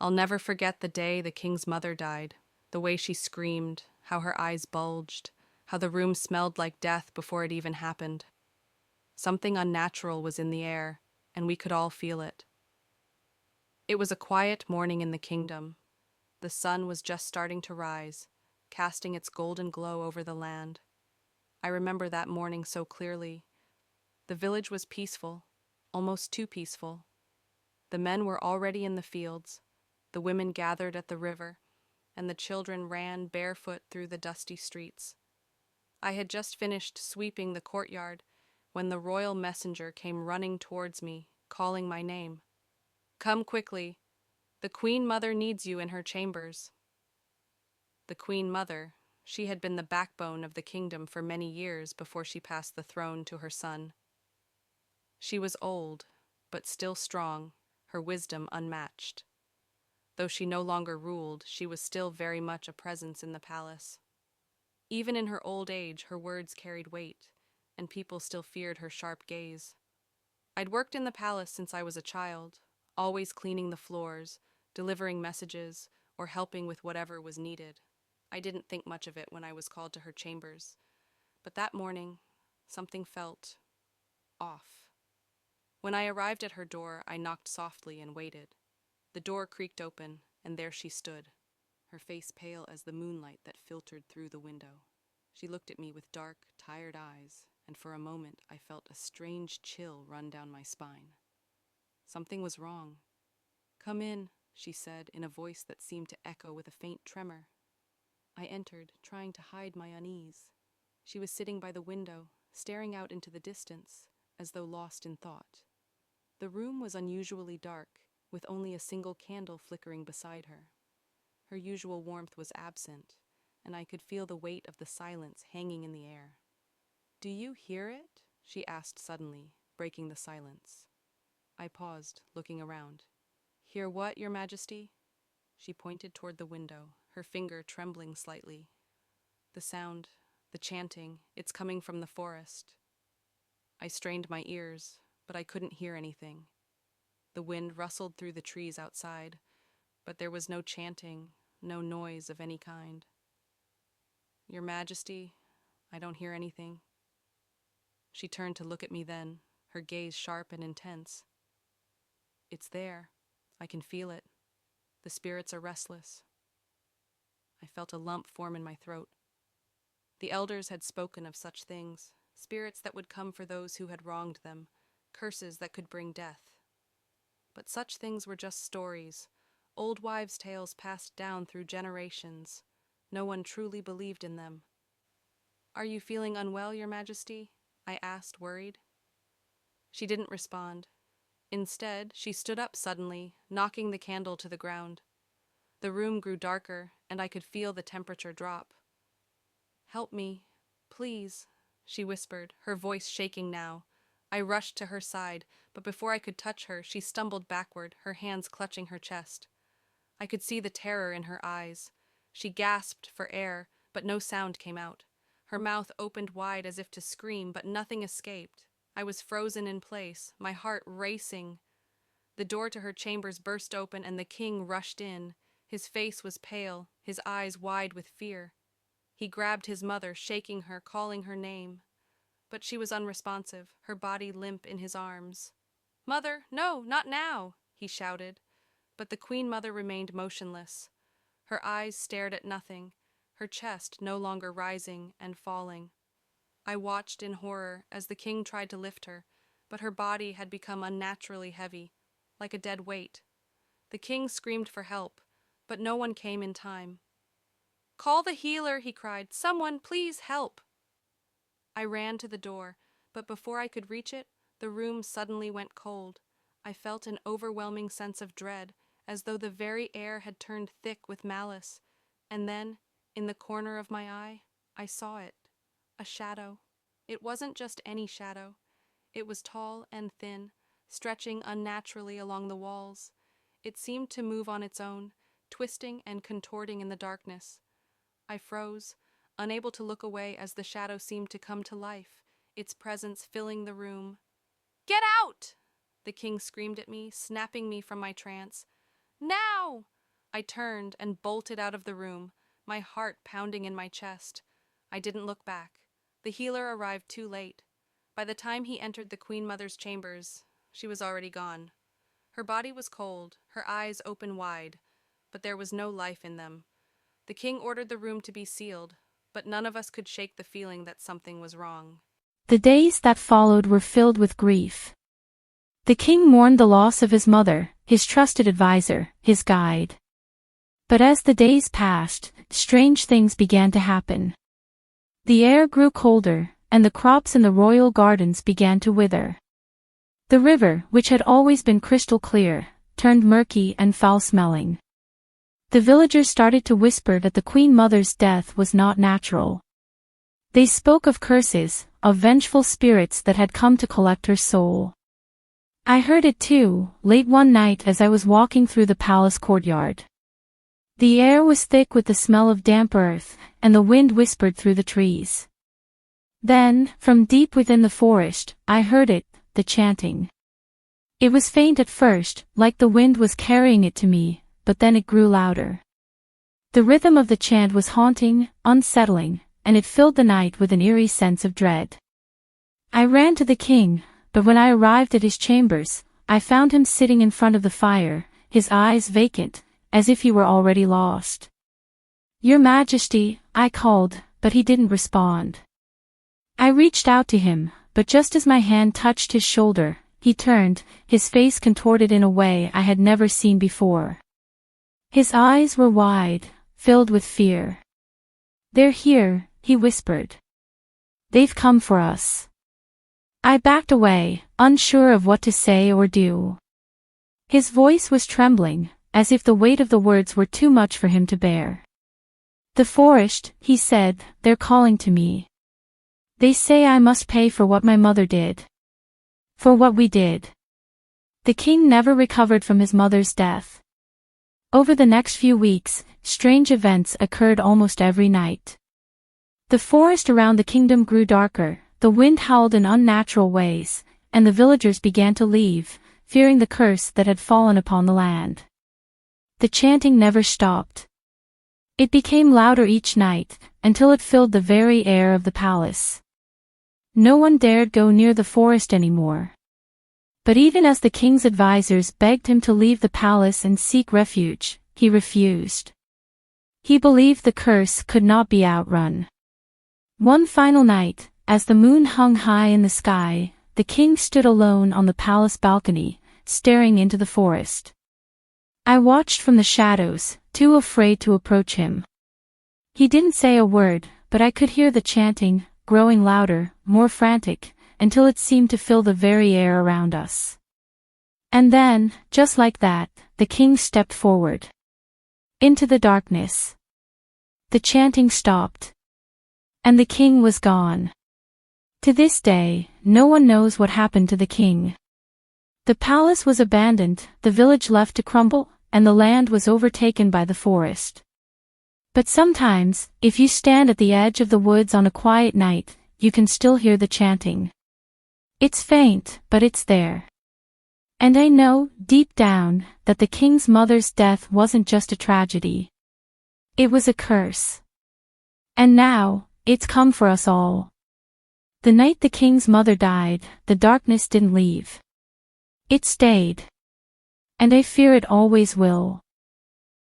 I'll never forget the day the king's mother died, the way she screamed, how her eyes bulged, how the room smelled like death before it even happened. Something unnatural was in the air, and we could all feel it. It was a quiet morning in the kingdom. The sun was just starting to rise, casting its golden glow over the land. I remember that morning so clearly. The village was peaceful, almost too peaceful. The men were already in the fields, the women gathered at the river, and the children ran barefoot through the dusty streets. I had just finished sweeping the courtyard when the royal messenger came running towards me, calling my name. "Come quickly. The Queen Mother needs you in her chambers." The Queen Mother, she had been the backbone of the kingdom for many years before she passed the throne to her son. She was old, but still strong, her wisdom unmatched. Though she no longer ruled, she was still very much a presence in the palace. Even in her old age, her words carried weight, and people still feared her sharp gaze. I'd worked in the palace since I was a child, always cleaning the floors, delivering messages, or helping with whatever was needed. I didn't think much of it when I was called to her chambers, but that morning, something felt off. When I arrived at her door, I knocked softly and waited. The door creaked open, and there she stood, her face pale as the moonlight that filtered through the window. She looked at me with dark, tired eyes, and for a moment I felt a strange chill run down my spine. Something was wrong. "Come in," she said in a voice that seemed to echo with a faint tremor. I entered, trying to hide my unease. She was sitting by the window, staring out into the distance, as though lost in thought. The room was unusually dark, with only a single candle flickering beside her. Her usual warmth was absent, and I could feel the weight of the silence hanging in the air. "Do you hear it?" she asked suddenly, breaking the silence. I paused, looking around. "Hear what, Your Majesty?" She pointed toward the window, her finger trembling slightly. "The sound, the chanting, it's coming from the forest." I strained my ears, but I couldn't hear anything. The wind rustled through the trees outside, but there was no chanting, no noise of any kind. "Your Majesty, I don't hear anything." She turned to look at me then, her gaze sharp and intense. "It's there. I can feel it. The spirits are restless." I felt a lump form in my throat. The elders had spoken of such things, spirits that would come for those who had wronged them, curses that could bring death. But such things were just stories, old wives' tales passed down through generations. No one truly believed in them. "Are you feeling unwell, Your Majesty?" I asked, worried. She didn't respond. Instead, she stood up suddenly, knocking the candle to the ground. The room grew darker, and I could feel the temperature drop. "Help me, please," she whispered, her voice shaking now. I rushed to her side, but before I could touch her, she stumbled backward, her hands clutching her chest. I could see the terror in her eyes. She gasped for air, but no sound came out. Her mouth opened wide as if to scream, but nothing escaped. I was frozen in place, my heart racing. The door to her chambers burst open, and the king rushed in. His face was pale, his eyes wide with fear. He grabbed his mother, shaking her, calling her name. But she was unresponsive, her body limp in his arms. "Mother, no, not now," he shouted. But the Queen Mother remained motionless. Her eyes stared at nothing, her chest no longer rising and falling. I watched in horror as the king tried to lift her, but her body had become unnaturally heavy, like a dead weight. The king screamed for help, but no one came in time. "Call the healer," he cried. "Someone, please help." I ran to the door, but before I could reach it, the room suddenly went cold. I felt an overwhelming sense of dread, as though the very air had turned thick with malice. And then, in the corner of my eye, I saw it. A shadow. It wasn't just any shadow. It was tall and thin, stretching unnaturally along the walls. It seemed to move on its own, twisting and contorting in the darkness. I froze, unable to look away as the shadow seemed to come to life, its presence filling the room. "Get out!" the king screamed at me, snapping me from my trance. Now! I turned and bolted out of the room, my heart pounding in my chest. I didn't look back. The healer arrived too late. By the time he entered the Queen Mother's chambers, she was already gone. Her body was cold, her eyes open wide, but there was no life in them. The king ordered the room to be sealed, but none of us could shake the feeling that something was wrong. The days that followed were filled with grief. The king mourned the loss of his mother, his trusted advisor, his guide. But as the days passed, strange things began to happen. The air grew colder, and the crops in the royal gardens began to wither. The river, which had always been crystal clear, turned murky and foul-smelling. The villagers started to whisper that the Queen Mother's death was not natural. They spoke of curses, of vengeful spirits that had come to collect her soul. I heard it too, late one night as I was walking through the palace courtyard. The air was thick with the smell of damp earth, and the wind whispered through the trees. Then, from deep within the forest, I heard it, the chanting. It was faint at first, like the wind was carrying it to me, but then it grew louder. The rhythm of the chant was haunting, unsettling, and it filled the night with an eerie sense of dread. I ran to the king, but when I arrived at his chambers, I found him sitting in front of the fire, his eyes vacant, as if he were already lost. "Your Majesty," I called, but he didn't respond. I reached out to him, but just as my hand touched his shoulder, he turned, his face contorted in a way I had never seen before. His eyes were wide, filled with fear. "They're here," he whispered. "They've come for us." I backed away, unsure of what to say or do. His voice was trembling, as if the weight of the words were too much for him to bear. "The forest," he said, "they're calling to me. They say I must pay for what my mother did. For what we did." The king never recovered from his mother's death. Over the next few weeks, strange events occurred almost every night. The forest around the kingdom grew darker, the wind howled in unnatural ways, and the villagers began to leave, fearing the curse that had fallen upon the land. The chanting never stopped. It became louder each night, until it filled the very air of the palace. No one dared go near the forest anymore. But even as the king's advisors begged him to leave the palace and seek refuge, he refused. He believed the curse could not be outrun. One final night, as the moon hung high in the sky, the king stood alone on the palace balcony, staring into the forest. I watched from the shadows, too afraid to approach him. He didn't say a word, but I could hear the chanting, growing louder, more frantic, until it seemed to fill the very air around us. And then, just like that, the king stepped forward. Into the darkness. The chanting stopped. And the king was gone. To this day, no one knows what happened to the king. The palace was abandoned, the village left to crumble, and the land was overtaken by the forest. But sometimes, if you stand at the edge of the woods on a quiet night, you can still hear the chanting. It's faint, but it's there. And I know, deep down, that the king's mother's death wasn't just a tragedy. It was a curse. And now, it's come for us all. The night the king's mother died, the darkness didn't leave. It stayed. And I fear it always will.